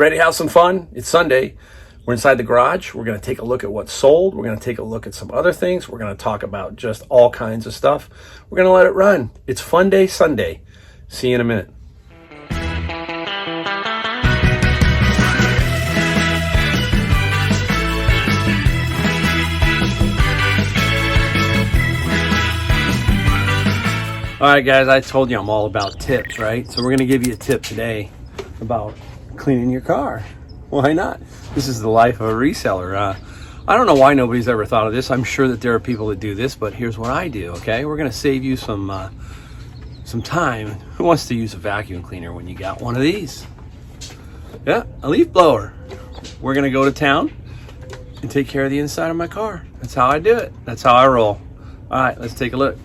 ready to have some fun? It's Sunday. We're inside the garage. We're going to take a look at what's sold. We're going to take a look at some other things. We're going to talk about just all kinds of stuff. We're going to let it run. It's Fun Day Sunday. See you in a minute. All right, guys, I told you I'm all about tips, right? So we're going to give you a tip today about cleaning your car. Why not? This is the life of a reseller. I don't know why nobody's ever thought of this. I'm sure that there are people that do this, but here's what I do, okay? We're going to save you some time. Who wants to use a vacuum cleaner when you got one of these? Yeah, a leaf blower. We're going to go to town and take care of the inside of my car. That's how I do it. That's how I roll. All right, let's take a look.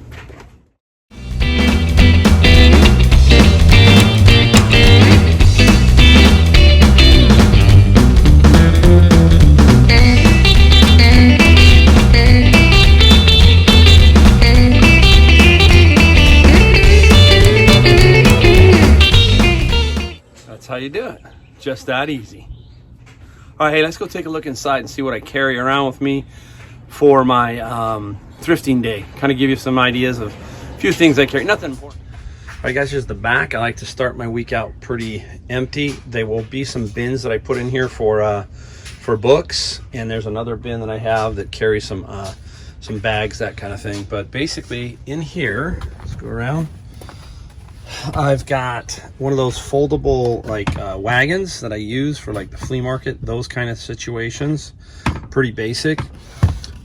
That's how you do it. Just that easy. All right, hey, let's go take a look inside and see what I carry around with me for my thrifting day. Kind of give you some ideas of a few things I carry. Nothing important. All right, guys, here's the back. I like to start my week out pretty empty. There will be some bins that I put in here for books, and there's another bin that I have that carries some bags, that kind of thing. But basically, in here, let's go around. I've got one of those foldable wagons that I use for like the flea market, those kind of situations. Pretty basic.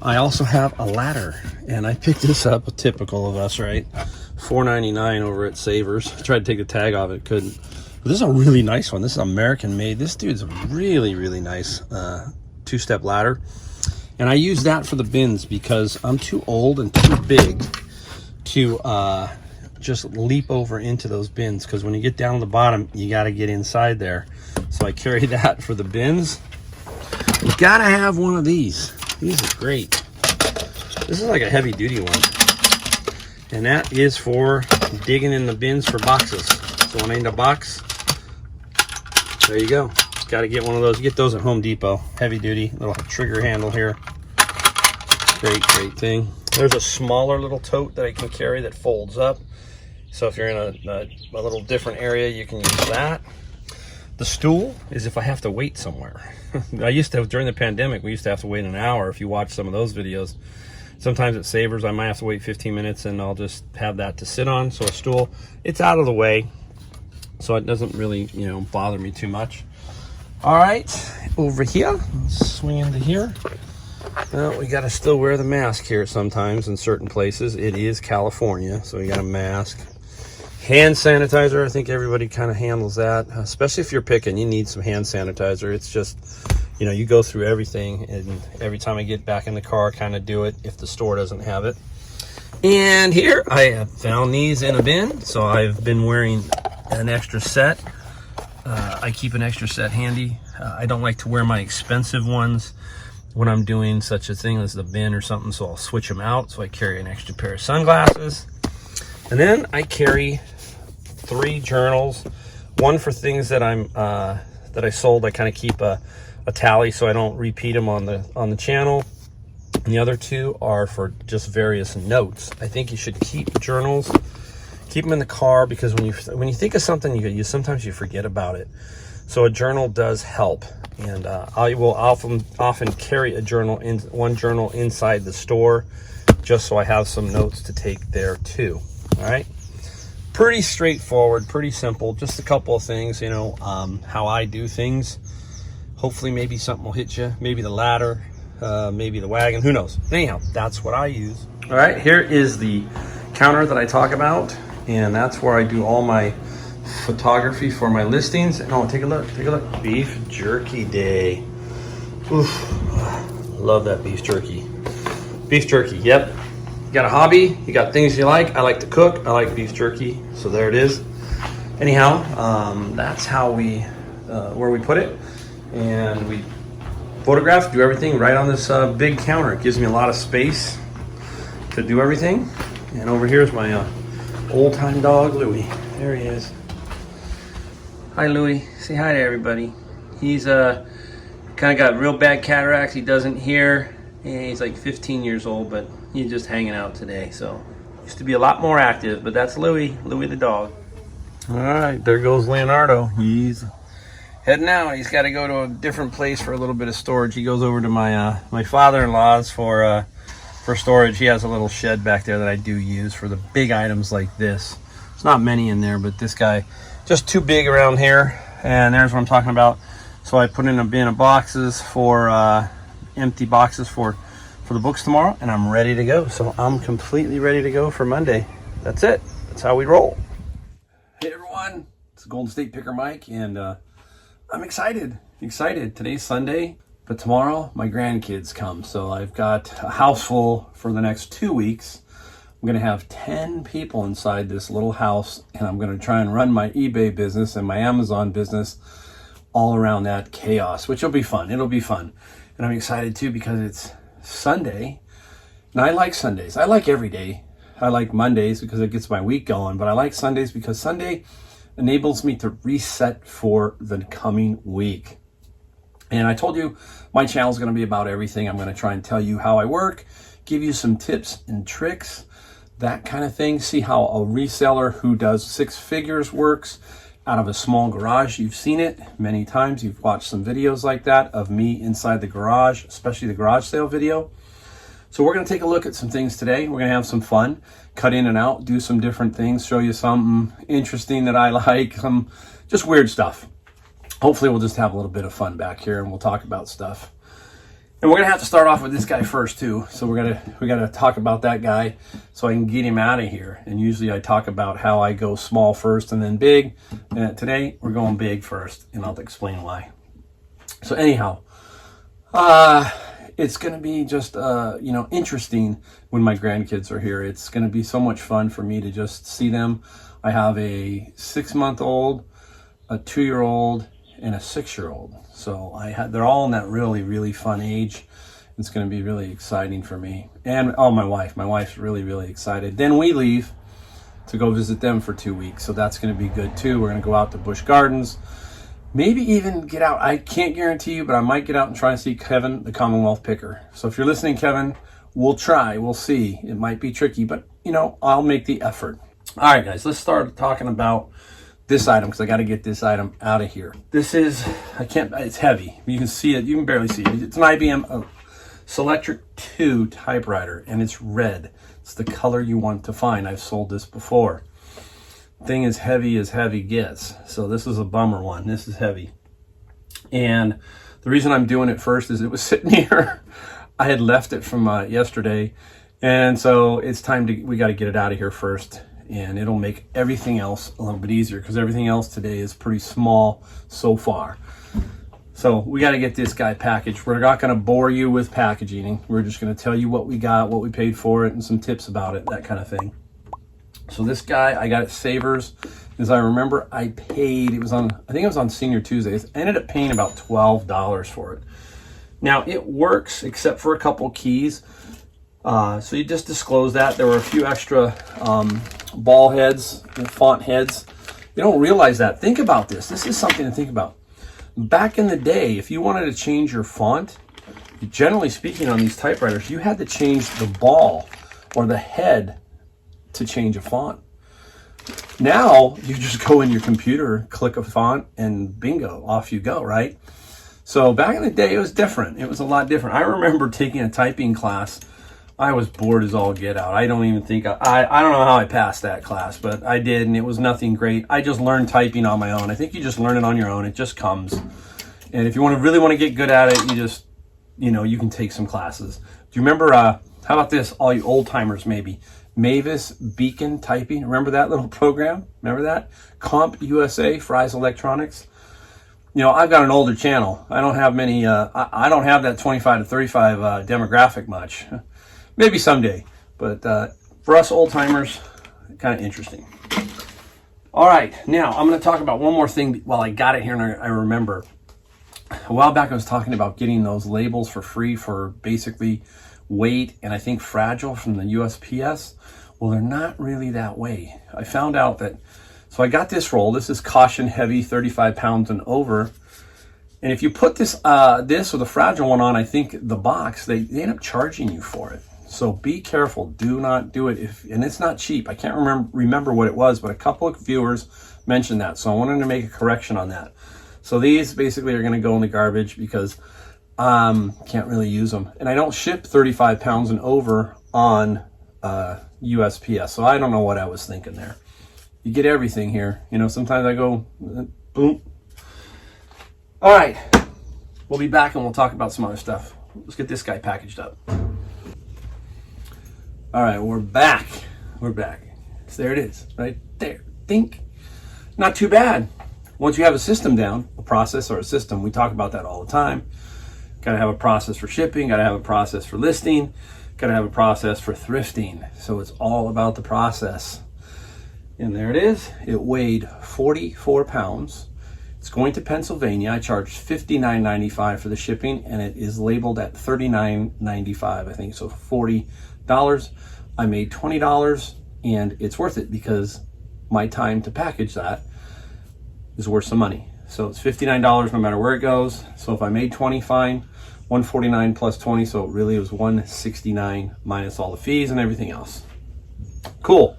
I also have a ladder, and I picked this up, typical of us, right? $4.99 over at Savers. I tried to take the tag off it, couldn't. But this is a really nice one. This is American made. This dude's a really, really nice two-step ladder. And I use that for the bins because I'm too old and too big to just leap over into those bins, because when you get down to the bottom, you got to get inside there. So I carry that for the bins. You got to have one of these. These are great. This is like a heavy duty one, and that is for digging in the bins for boxes. So when I need a box, there you go. Got to get one of those. You get those at Home Depot. Heavy duty, little trigger handle here. Great thing. There's a smaller little tote that I can carry that folds up. So if you're in a little different area, you can use that. The stool is if I have to wait somewhere. I used to, during the pandemic, we used to have to wait an hour. If you watch some of those videos, sometimes at Savers, I might have to wait 15 minutes, and I'll just have that to sit on. So a stool, it's out of the way, so it doesn't really, bother me too much. All right, over here, let's swing into here. Well, we got to still wear the mask here sometimes in certain places. It is California, so we got a mask. Hand sanitizer, I think everybody kind of handles that, especially if you're picking. You need some hand sanitizer. It's just, you go through everything, and every time I get back in the car, I kind of do it if the store doesn't have it. And here, I have found these in a bin, so I've been wearing an extra set. I keep an extra set handy. I don't like to wear my expensive ones when I'm doing such a thing as the bin or something, so I'll switch them out. So I carry an extra pair of sunglasses. And then I carry 3 journals, one for things that that I sold. I kind of keep a tally so I don't repeat them on the channel. And the other 2 are for just various notes. I think you should keep journals, keep them in the car, because when you think of something, you sometimes you forget about it. So a journal does help, and I will often carry one journal inside the store, just so I have some notes to take there too. All right, pretty straightforward, pretty simple. Just a couple of things, how I do things. Hopefully, maybe something will hit you. Maybe the ladder, maybe the wagon. Who knows? Anyhow, that's what I use. All right, here is the counter that I talk about, and that's where I do all my photography for my listings. And take a look. Beef jerky day. Oof, love that beef jerky. Beef jerky. Yep. You got a hobby, you got things you like. I like to cook, I like beef jerky, so there it is. Anyhow, that's how where we put it, and we photograph, do everything right on this big counter. It gives me a lot of space to do everything. And over here is my old-time dog, Louie. There he is. Hi, Louie. Say hi to everybody. He's kind of got real bad cataracts. He doesn't hear. And he's like 15 years old, but he's just hanging out today. So used to be a lot more active, but that's Louie the dog. All right, there goes Leonardo. He's heading out. He's got to go to a different place for a little bit of storage. He goes over to my my father-in-law's for storage. He has a little shed back there that I do use for the big items like this. There's not many in there, but this guy just too big around here. And there's what I'm talking about. So I put in a bin of boxes for empty boxes for the books tomorrow, and I'm ready to go. So I'm completely ready to go for Monday. That's it. That's how we roll. Hey everyone, it's Golden State Picker Mike, and I'm excited. Today's Sunday, but tomorrow my grandkids come. So I've got a house full for the next 2 weeks. I'm gonna have 10 people inside this little house, and I'm gonna try and run my eBay business and my Amazon business all around that chaos, which will be fun. It'll be fun. And I'm excited too because it's Sunday. And I like Sundays. I like every day. I like Mondays because it gets my week going, but I like Sundays because Sunday enables me to reset for the coming week. And I told you my channel is going to be about everything. I'm going to try and tell you how I work, give you some tips and tricks, that kind of thing. See how a reseller who does 6 figures works out of a small garage. You've seen it many times. You've watched some videos like that of me inside the garage, especially the garage sale video. So we're going to take a look at some things today. We're going to have some fun, cut in and out, do some different things, show you something interesting that I like, some just weird stuff. Hopefully we'll just have a little bit of fun back here and we'll talk about stuff. And we're gonna have to start off with this guy first too. So we gotta talk about that guy so I can get him out of here. And usually I talk about how I go small first and then big. And today we're going big first, and I'll explain why. So anyhow, it's gonna be just interesting when my grandkids are here. It's gonna be so much fun for me to just see them. I have a 6-month-old, a 2-year-old, and a 6-year-old. So they're all in that really, really fun age. It's going to be really exciting for me. And my wife's really, really excited. Then we leave to go visit them for 2 weeks. So that's going to be good too. We're going to go out to Busch Gardens, maybe even get out. I can't guarantee you, but I might get out and try and see Kevin, the Commonwealth Picker. So if you're listening, Kevin, we'll try. We'll see. It might be tricky, but I'll make the effort. All right, guys, let's start talking about this item because I got to get this item out of here. This is, it's heavy. You can see it. You can barely see it. It's an IBM Selectric 2 typewriter, and it's red. It's the color you want to find. I've sold this before. Thing is heavy as heavy gets. So this is a bummer one. This is heavy. And the reason I'm doing it first is it was sitting here. I had left it from yesterday. And so it's time we got to get it out of here first. And it'll make everything else a little bit easier because everything else today is pretty small so far. So we got to get this guy packaged. We're not going to bore you with packaging. We're just going to tell you what we got, what we paid for it, and some tips about it, that kind of thing. So this guy, I got at Savers. As I remember, I think it was on Senior Tuesdays. I ended up paying about $12 for it. Now it works except for a couple keys. So you just disclose that. There were a few extra ball heads and font heads. You don't realize that. Think about this. This is something to think about. Back in the day, if you wanted to change your font, generally speaking on these typewriters, you had to change the ball or the head to change a font. Now, you just go in your computer, click a font, and bingo, off you go, right? So back in the day, it was different. It was a lot different. I remember taking a typing class. I was bored as all get out. I don't even think, I don't know how I passed that class, but I did, and it was nothing great. I just learned typing on my own. I think you just learn it on your own. It just comes. And if you really want to get good at it, you just, you can take some classes. Do you remember, how about this, all you old timers maybe? Mavis Beacon Typing, remember that little program? Remember that? Comp USA, Fry's Electronics. I've got an older channel. I don't have many, I don't have that 25 to 35 demographic much. Maybe someday, but for us old timers, kind of interesting. All right, now I'm going to talk about one more thing while I got it here, and I remember. A while back I was talking about getting those labels for free for basically weight and I think fragile from the USPS. Well, they're not really that way. I found out that, so I got this roll. This is caution heavy, 35 pounds and over. And if you put this this or the fragile one on, I think the box, they end up charging you for it. So be careful. Do not do it. And it's not cheap. I can't remember what it was, but a couple of viewers mentioned that. So I wanted to make a correction on that. So these basically are going to go in the garbage because can't really use them. And I don't ship 35 pounds and over on USPS. So I don't know what I was thinking there. You get everything here. You know, sometimes I go, boom. All right. We'll be back and we'll talk about some other stuff. Let's get this guy packaged up. All right, we're back. We're back. So there it is, right there. Think. Not too bad. Once you have a system down, a process or a system, we talk about that all the time. Got to have a process for shipping, got to have a process for listing, got to have a process for thrifting. So it's all about the process. And there it is. It weighed 44 pounds. It's going to Pennsylvania. I charged $59.95 for the shipping, and it is labeled at $39.95, I think. So $40. I made $20, and it's worth it because my time to package that is worth some money. So it's $59 no matter where it goes. So if I made 20, fine. 149 plus 20, so it really was 169 minus all the fees and everything else. Cool.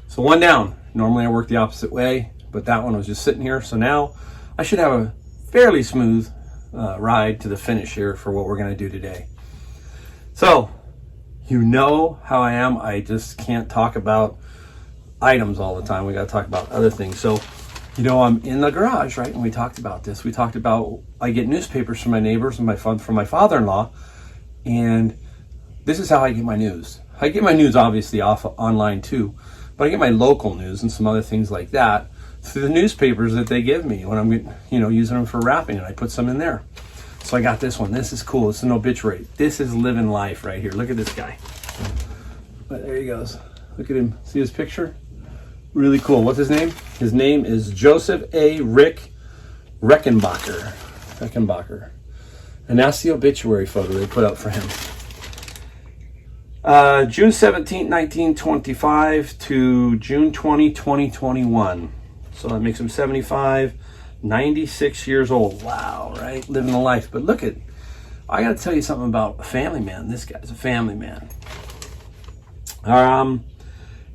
So one down. Normally I work the opposite way, but that one was just sitting here. So now I should have a fairly smooth ride to the finish here for what we're going to do today. So you know how I am. I just can't talk about items all the time. We got to talk about other things. So, you know, I'm in the garage, right? And we talked about this. We talked about I get newspapers from my neighbors and from my father-in-law. And this is how I get my news. I get my news obviously off online too, but I get my local news and some other things like that through the newspapers that they give me when I'm, you know, using them for wrapping, and I put some in there. So I got this one. This is cool. It's an obituary. This is living life right here. Look at this guy. But there he goes. Look at him. See his picture? Really cool. What's his name? His name is Joseph A. Reckenbacher. And that's the obituary photo they put up for him. June 17, 1925 to June 20, 2021. So that makes him 75, 96 years old. Wow, right? Living the life. But look at, I got to tell you something about a family man. This guy's a family man. How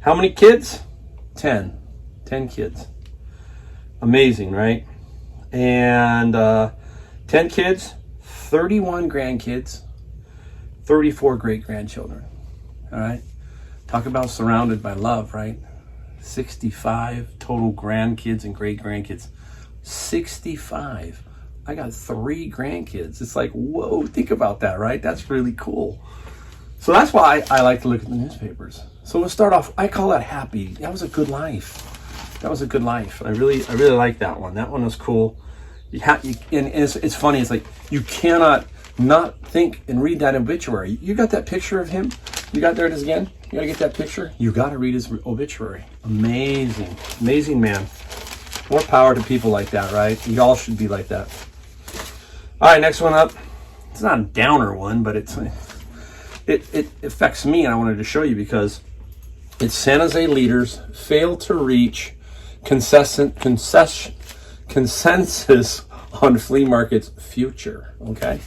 many kids? 10 kids. Amazing, right? And 10 kids, 31 grandkids, 34 great-grandchildren. All right? Talk about surrounded by love, right? 65 total grandkids and great-grandkids. 65. I got 3 grandkids. It's like, whoa, think about that, right? That's really cool. So that's why I like to look at the newspapers. So we'll start off, I call that happy. That was a good life. That was a good life. I really like that one. That one was cool. And it's funny. It's like you cannot not think and read that obituary. You got that picture of him? You got, there it is again. You gotta get that picture. You gotta read his obituary. Amazing, amazing man. More power to people like that, right? You all should be like that. All right, next one up. It's not a downer one, but it affects me, and I wanted to show you because it's San Jose leaders fail to reach consensus on flea market's future. Okay,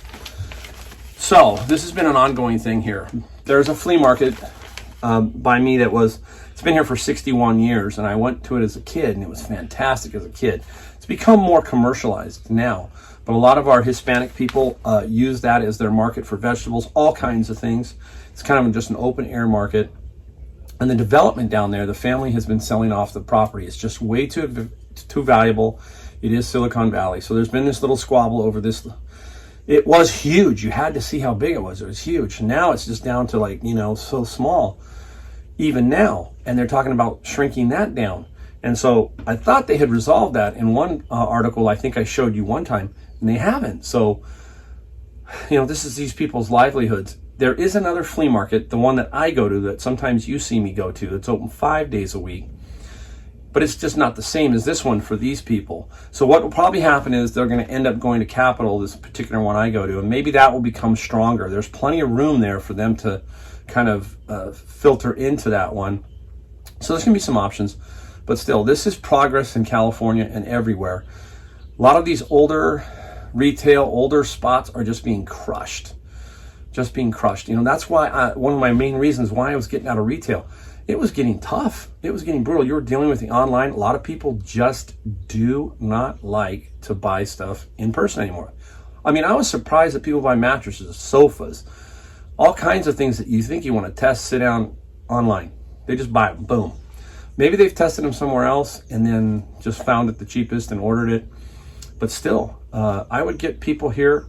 so this has been an ongoing thing here. There's a flea market by me it's been here for 61 years, and I went to it as a kid, and it was fantastic as a kid. It's become more commercialized now, but a lot of our Hispanic people use that as their market for vegetables, all kinds of things. It's kind of just an open air market. And the development down there, the family has been selling off the property. It's just way too valuable. It is Silicon Valley. So there's been this little squabble over this. It was huge. You had to see how big it was. It was huge. Now it's just down to like, so small, even now. And they're talking about shrinking that down. And so I thought they had resolved that in one article I think I showed you one time, and they haven't. So, this is these people's livelihoods. There is another flea market, the one that I go to, that sometimes you see me go to. It's open 5 days a week. But it's just not the same as this one for these people. So what will probably happen is they're going to end up going to Capitol, this particular one I go to, and maybe that will become stronger. There's plenty of room there for them to kind of filter into that one. So there's going to be some options. But still, this is progress in California and everywhere. A lot of these older retail, older spots are just being crushed. Just being crushed. You know, that's why one of my main reasons why I was getting out of retail. It was getting tough. It was getting brutal. You were dealing with the online. A lot of people just do not like to buy stuff in person anymore. I mean, I was surprised that people buy mattresses, sofas, all kinds of things that you think you want to test, sit down online. They just buy them, boom. Maybe they've tested them somewhere else and then just found it the cheapest and ordered it. But still, I would get people here.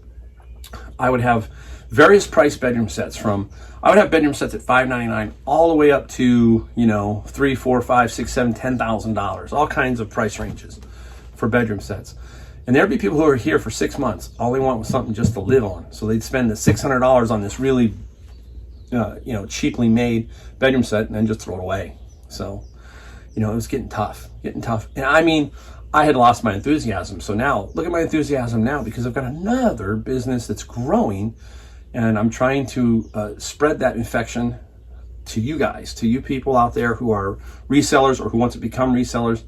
I would have various price bedroom sets I would have bedroom sets at $599 all the way up to, you know, $3,000, $4,000, $5,000, $6,000, $10,000, all kinds of price ranges for bedroom sets. And there'd be people who are here for 6 months. All they want was something just to live on. So they'd spend the $600 on this really, you know, cheaply made bedroom set and then just throw it away. So, you know, it was getting tough. And I mean, I had lost my enthusiasm. So now, look at my enthusiasm now, because I've got another business that's growing, and I'm trying to spread that infection to you guys, to you people out there who are resellers or who want to become resellers,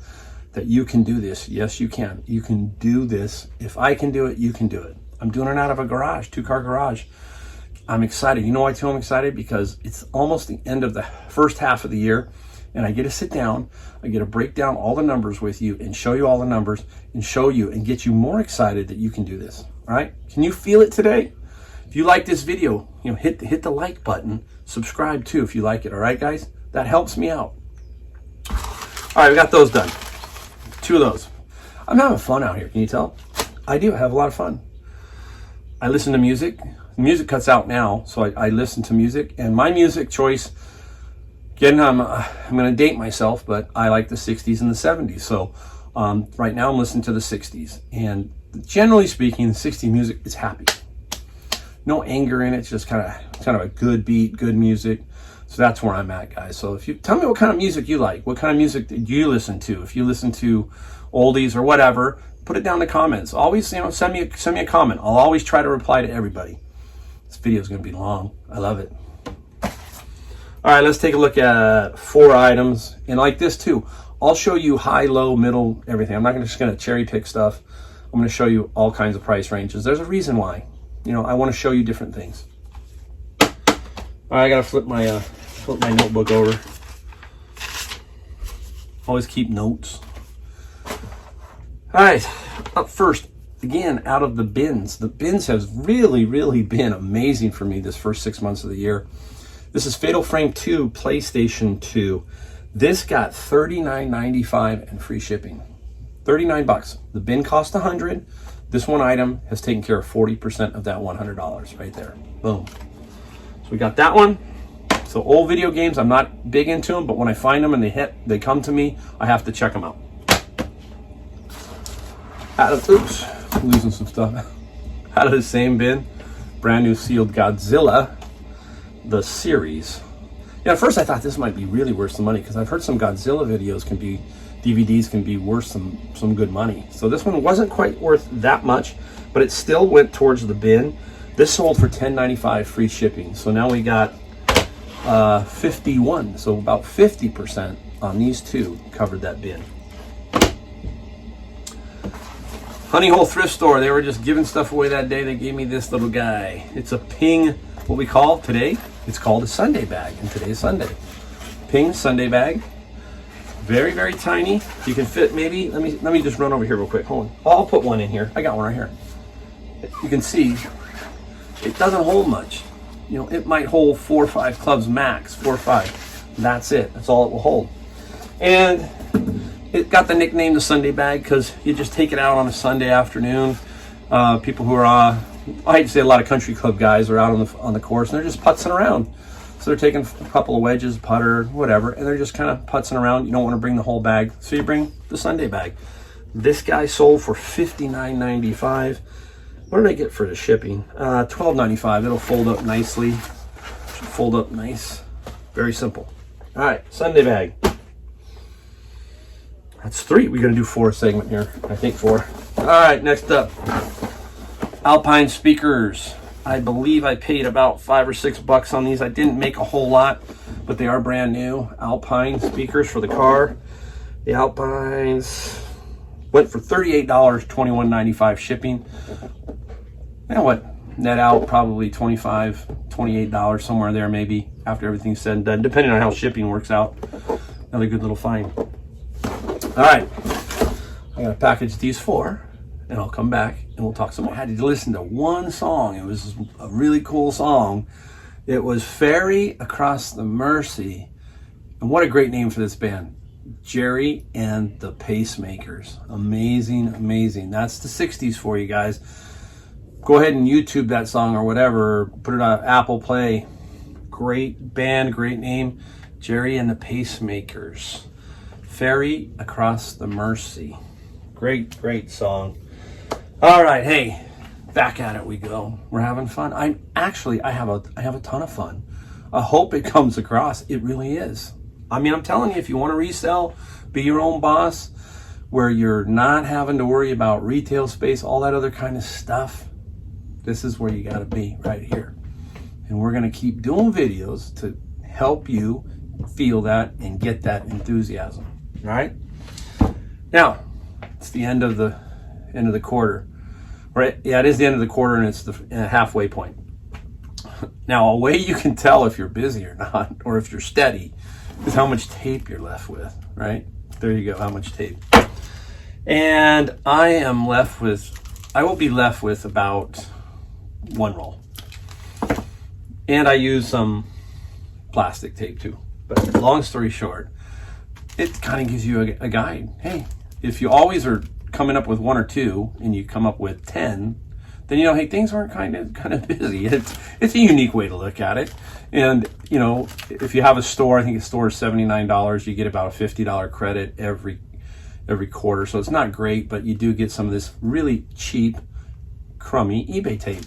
that you can do this. Yes, you can. You can do this. If I can do it, you can do it. I'm doing it out of a garage, 2-car garage. I'm excited. You know why I'm excited? Because it's almost the end of the first half of the year, and I get to sit down, I get to break down all the numbers with you and show you all the numbers and show you and get you more excited that you can do this. All right? Can you feel it today? If you like this video, you know, hit the like button, subscribe too if you like it. All right, guys? That helps me out. All right, we got those done. 2 of those. I'm having fun out here. Can you tell? I do. I have a lot of fun. I listen to music. The music cuts out now, so I listen to music. And my music choice, again, I'm going to date myself, but I like the 60s and the 70s. So right now I'm listening to the 60s. And generally speaking, the 60s music is happy. No anger in it. It's just kind of a good beat, good music. So that's where I'm at, guys. So if you tell me what kind of music you like, what kind of music do you listen to? If you listen to oldies or whatever, put it down in the comments. Always, you know, send me a comment. I'll always try to reply to everybody. This video is going to be long. I love it. All right, let's take a look at 4 items. And like this too, I'll show you high, low, middle, everything. I'm not just going to cherry pick stuff. I'm going to show you all kinds of price ranges. There's a reason why. You know, I want to show you different things. All right, I got to flip my notebook over. Always keep notes. All right, up first, again, out of the bins. The bins has really, really been amazing for me this first 6 months of the year. This is Fatal Frame 2, PlayStation 2. This got $39.95 and free shipping. $39. The bin cost $100. This one item has taken care of 40% of that $100 right there. Boom. So we got that one. So old video games, I'm not big into them, but when I find them and they come to me, I have to check them out. Oops, losing some stuff. Out of the same bin, brand new sealed Godzilla, the series. Yeah, at first I thought this might be really worth some money, because I've heard some Godzilla videos DVDs can be worth some good money. So this one wasn't quite worth that much, but it still went towards the bin. This sold for $10.95 free shipping. So now we got 51, so about 50% on these 2 covered that bin. Honey Hole Thrift Store, they were just giving stuff away that day. They gave me this little guy. It's a Ping, what we call today, it's called a Sunday bag, and today's Sunday. Ping Sunday bag. Very, very tiny. You can fit maybe, let me just run over here real quick. Hold on. I'll put one in here. I got one right here. You can see it doesn't hold much. You know, it might hold 4 or 5 clubs max, 4 or 5. That's it. That's all it will hold. And it got the nickname the Sunday bag because you just take it out on a Sunday afternoon. People who are, I hate to say, a lot of country club guys are out on the course and they're just putzing around. So they're taking a couple of wedges, putter, whatever, and they're just kind of putzing around. You don't want to bring the whole bag, so you bring the Sunday bag. This guy sold for $59.95. What did I get for the shipping? $12.95. It'll fold up nicely. Should fold up nice. Very simple. All right, Sunday bag. That's 3. We're going to do 4 segment here. I think 4. All right, next up. Alpine speakers. I believe I paid about $5 or $6 on these. I didn't make a whole lot, but they are brand new. Alpine speakers for the car. The Alpines went for $38, $21.95 shipping. And what, net out probably $25, $28 somewhere there maybe after everything's said and done, depending on how shipping works out. Another good little find. All right, I gotta package these 4 and I'll come back and we'll talk some more. I had to listen to one song. It was a really cool song. It was Ferry Across the Mersey. And what a great name for this band. Jerry and the Pacemakers. Amazing, amazing. That's the 60s for you guys. Go ahead and YouTube that song or whatever. Put it on Apple Play. Great band, great name. Jerry and the Pacemakers. Ferry Across the Mersey. Great, great song. All right, hey, back at it we go. We're having fun. I have a ton of fun. I hope it comes across. It really is. I mean, I'm telling you, if you want to resell, be your own boss, where you're not having to worry about retail space, all that other kind of stuff, this is where you got to be, right here. And we're going to keep doing videos to help you feel that and get that enthusiasm. All right. Now, it's the end of the quarter. Right? Yeah, it is the end of the quarter, and it's the halfway point. Now, a way you can tell if you're busy or not, or if you're steady, is how much tape you're left with, right? There you go, how much tape. And I will be left with about 1 roll. And I use some plastic tape too. But long story short, it kind of gives you a guide. Hey, if you always are coming up with 1 or 2 and you come up with 10, then hey, things aren't kind of busy. It's a unique way to look at it. And if you have a store, I think a store is $79, you get about a $50 credit every quarter. So it's not great, but you do get some of this really cheap, crummy eBay tape.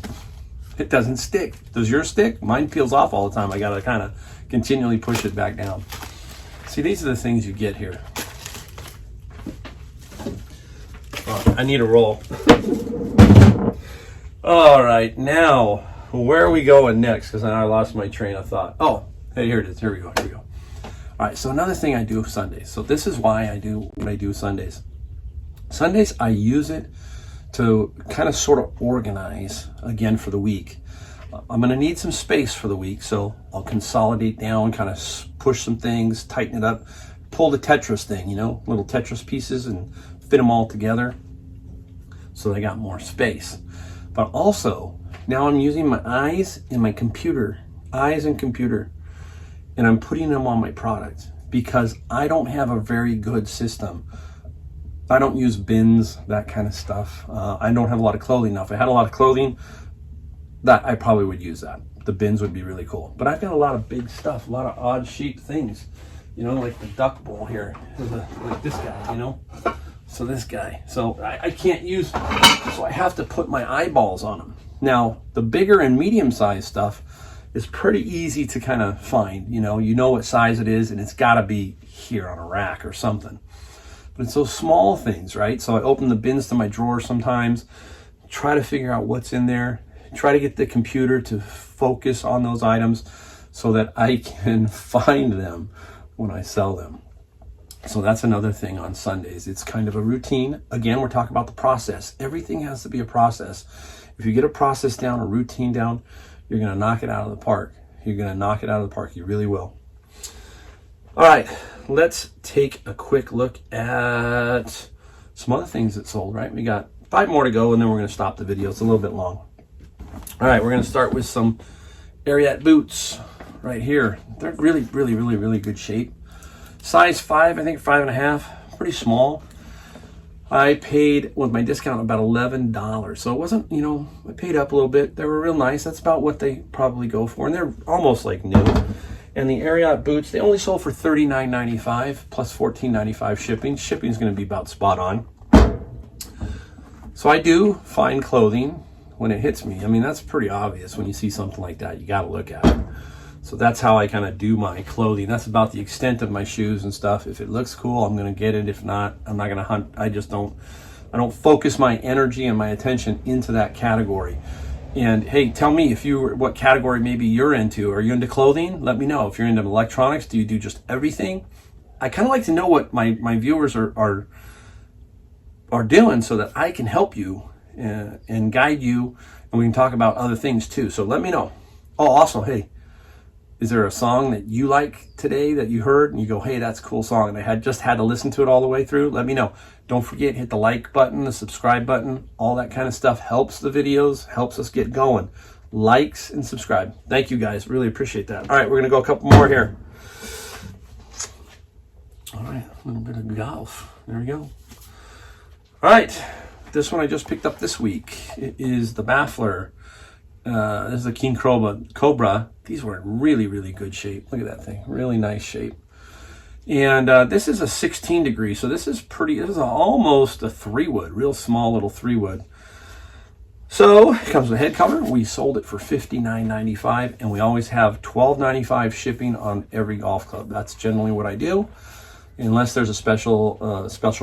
It doesn't stick. Does yours stick? Mine peels off all the time. I gotta kind of continually push it back down. See, these are the things you get here. I need a roll. All right, now where are we going next? Because I lost my train of thought. Oh, hey, here it is. Here we go. All right, so another thing I do Sundays. So this is why I do what I do Sundays. Sundays, I use it to kind of sort of organize again for the week. I'm going to need some space for the week, so I'll consolidate down, kind of push some things, tighten it up, pull the Tetris thing, little Tetris pieces and fit them all together so I got more space. But also, now I'm using my eyes and my computer, and I'm putting them on my product because I don't have a very good system. I don't use bins, that kind of stuff. I don't have a lot of clothing. Now, if I had a lot of clothing, that I probably would use that. The bins would be really cool. But I've got a lot of big stuff, a lot of odd shaped things, like the duck bowl here, like this guy, So this guy, so I can't use, so I have to put my eyeballs on them. Now, the bigger and medium-sized stuff is pretty easy to kind of find. You know what size it is, and it's got to be here on a rack or something. But it's those small things, right? So I open the bins to my drawer sometimes, try to figure out what's in there, try to get the computer to focus on those items so that I can find them when I sell them. So that's another thing on Sundays. It's kind of a routine. Again, we're talking about the process. Everything has to be a process. If you get a process down, a routine down, you're going to knock it out of the park. You're going to knock it out of the park. You really will. All right, let's take a quick look at some other things that sold, right? We got 5 more to go, and then we're going to stop the video. It's a little bit long. All right, we're going to start with some Ariat boots right here. They're really, really, really, really good shape. Size 5, I think 5.5, pretty small. I paid, with my discount, about $11. So it wasn't, I paid up a little bit. They were real nice. That's about what they probably go for. And they're almost like new. And the Ariat boots, they only sold for $39.95 plus $14.95 shipping. Shipping is going to be about spot on. So I do find clothing when it hits me. I mean, that's pretty obvious when you see something like that. You got to look at it. So that's how I kind of do my clothing. That's about the extent of my shoes and stuff. If it looks cool, I'm going to get it. If not, I'm not going to hunt. I don't focus my energy and my attention into that category. And hey, tell me what category maybe you're into. Are you into clothing? Let me know. If you're into electronics, do you do just everything? I kind of like to know what my viewers are doing so that I can help you and guide you and we can talk about other things too. So let me know. Oh, also, hey, is there a song that you like today that you heard and you go, hey, that's a cool song, and I just had to listen to it all the way through? Let me know. Don't forget, hit the like button, the subscribe button. All that kind of stuff helps the videos, helps us get going. Likes and subscribe. Thank you guys. Really appreciate that. All right, we're going to go a couple more here. All right, a little bit of golf. There we go. All right, this one I just picked up this week. It is the Baffler. This is a King Cobra. These were in really, really good shape. Look at that thing. Really nice shape. And this is a 16 degree, so this is almost a 3-wood, real small little 3-wood. So it comes with a head cover. We sold it for $59.95, and we always have $12.95 shipping on every golf club. That's generally what I do, unless there's a special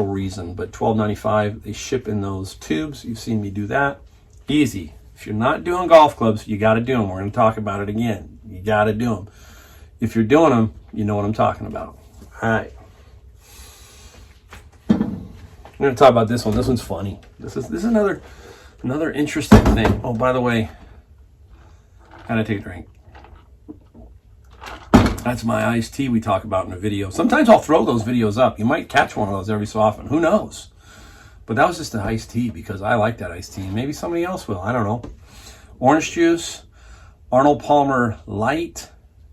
reason. But $12.95, they ship in those tubes. You've seen me do that. Easy. If you're not doing golf clubs, you got to do them. We're going to talk about it again. You got to do them. If you're doing them, you know what I'm talking about. All right. I'm going to talk about this one. This one's funny. This is another interesting thing. Oh, by the way, gotta take a drink. That's my iced tea we talk about in a video. Sometimes I'll throw those videos up. You might catch one of those every so often. Who knows? But that was just an iced tea because I like that iced tea. Maybe somebody else will. I don't know. Orange juice, Arnold Palmer Light,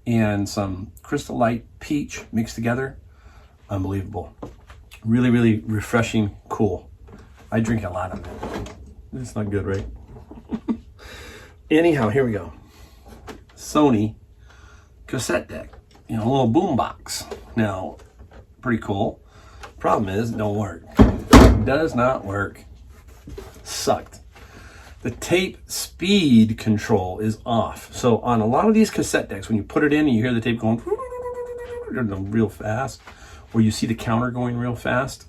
and some Crystal Light Peach mixed together. Unbelievable. Really, really refreshing, cool. I drink a lot of it. It's not good, right? Anyhow, here we go. Sony cassette deck. You know, a little boom box. Now, pretty cool. Problem is, it don't work. It does not work. Sucked. The tape speed control is off. So on a lot of these cassette decks, when you put it in and you hear the tape going real fast, or you see the counter going real fast,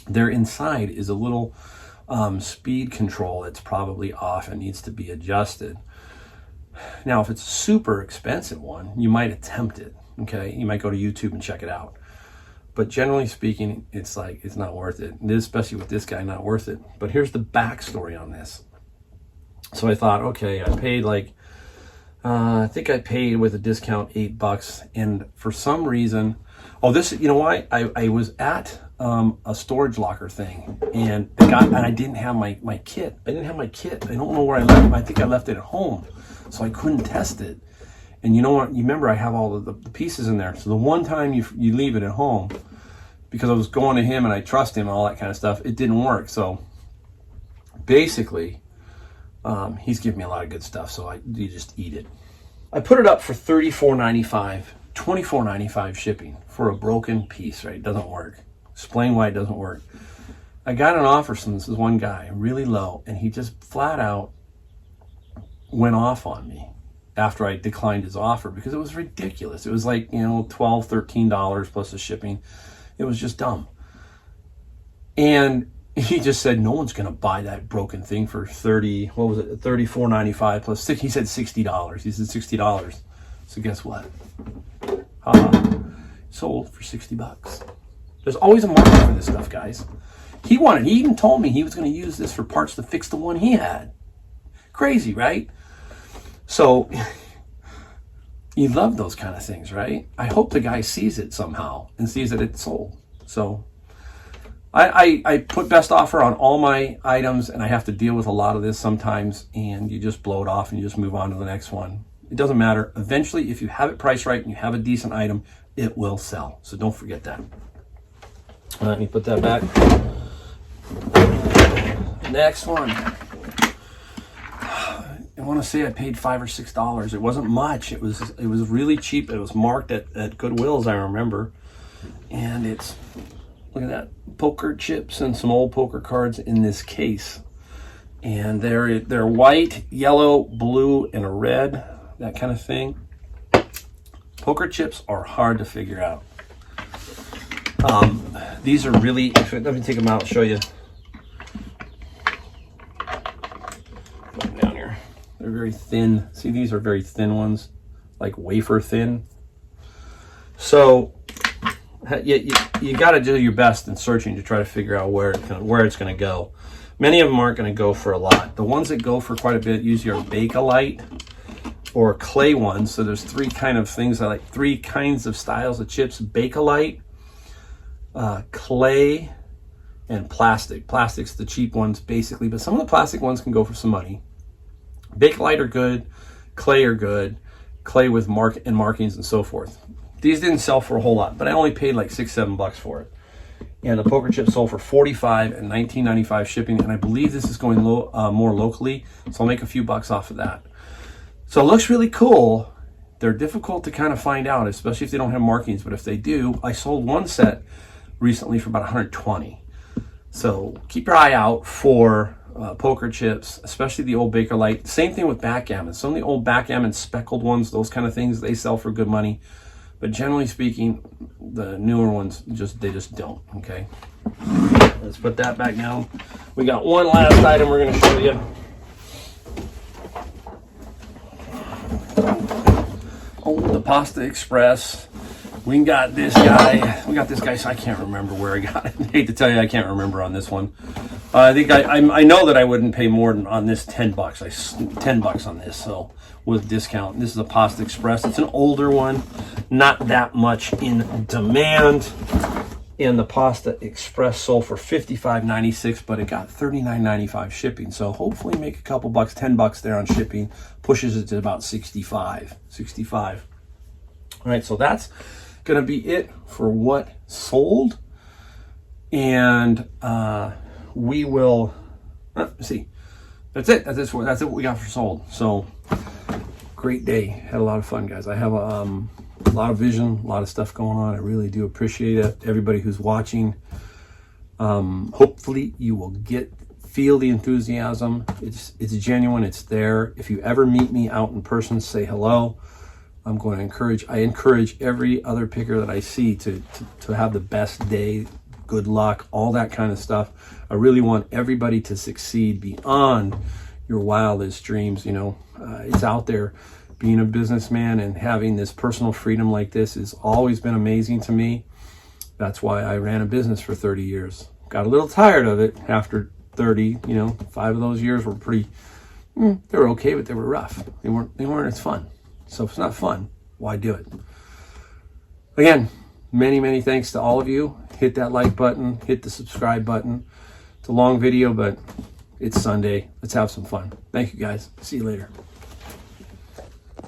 there inside is a little speed control that's probably off and needs to be adjusted. Now, if it's a super expensive one, you might attempt it, okay? You might go to YouTube and check it out. But generally speaking, it's not worth it. And especially with this guy, not worth it. But here's the backstory on this. So I thought, okay, I paid I think I paid with a discount $8. And for some reason, you know why? I was at a storage locker thing, and I didn't have my kit. I didn't have my kit. I don't know where I left it. I think I left it at home, so I couldn't test it. And you know what? You remember I have all the pieces in there. So the one time you leave it at home, because I was going to him and I trust him and all that kind of stuff, it didn't work. So basically, he's giving me a lot of good stuff, so you just eat it. I put it up for $34.95, $24.95 shipping for a broken piece, right? It doesn't work. Explain why it doesn't work. I got an offer from this one guy, really low, and he just flat out went off on me after I declined his offer because it was ridiculous. It was like, $12, $13 plus the shipping. It was just dumb. And he just said, no one's going to buy that broken thing for $34.95 plus he said $60. He said $60. So guess what? Sold for $60. There's always a market for this stuff, guys. He even told me he was going to use this for parts to fix the one he had. Crazy, right? So you love those kind of things, right? I hope the guy sees it somehow and sees that it's sold. So I put best offer on all my items, and I have to deal with a lot of this sometimes, and you just blow it off and you just move on to the next one. It doesn't matter. Eventually, if you have it priced right and you have a decent item, it will sell. So don't forget that. Let me put that back. Next one. I want to say I paid $5 or $6. It wasn't much. It was really cheap. It was marked at Goodwill's, I remember. And it's, look at that, poker chips and some old poker cards in this case. And they're white, yellow, blue, and a red, that kind of thing. Poker chips are hard to figure out. These are really, let me take them out and show you. Put them down here. They're very thin. See, these are very thin ones, like wafer thin. So you got to do your best in searching to try to figure out where it's going to go. Many of them aren't going to go for a lot. The ones that go for quite a bit usually are Bakelite or clay ones. So there's three kind of things. I like three kinds of styles of chips: Bakelite, clay, and plastic. Plastic's the cheap ones basically, but some of the plastic ones can go for some money. Bakelite are good, clay are good, clay with markings and so forth. These didn't sell for a whole lot, but I only paid like $6-7 for it. And the poker chips sold for $45 and $19.95 shipping, and I believe this is going more locally, so I'll make a few bucks off of that. So it looks really cool. They're difficult to kind of find out, especially if they don't have markings, but if they do, I sold one set recently for about $120. So keep your eye out for poker chips, especially the old Bakelite. Same thing with backgammon. Some of the old backgammon speckled ones, those kind of things, they sell for good money. But generally speaking, the newer ones, they just don't, okay? Let's put that back down. We got one last item we're going to show you. Oh, the Pasta Express. We got this guy, so I can't remember where I got it. I hate to tell you, I can't remember on this one. I think I know that I wouldn't pay more than on this $10. $10 on this, so with discount. This is a Pasta Express. It's an older one, not that much in demand. And the Pasta Express sold for $55.96, but it got $39.95 shipping. So hopefully make a couple bucks, $10 there on shipping, pushes it to about 65. All right, so that's gonna be it for what sold. And we will see. That's it. That's what we got for sold. So great day. Had a lot of fun, guys. I have a lot of vision, a lot of stuff going on. I really do appreciate it. Everybody who's watching. Hopefully you will feel the enthusiasm. It's genuine. It's there. If you ever meet me out in person, say hello. I'm going to encourage every other picker that I see to have the best day, good luck, all that kind of stuff. I really want everybody to succeed beyond your wildest dreams. You know, it's out there. Being a businessman and having this personal freedom like this has always been amazing to me. That's why I ran a business for 30 years. Got a little tired of it after 30, 5 of those years were pretty, they were okay, but they were rough. They weren't as fun. So if it's not fun, why do it? Again, many thanks to all of you. Hit that like button, hit the subscribe button. It's a long video, but it's Sunday. Let's have some fun. Thank you, guys. See you later.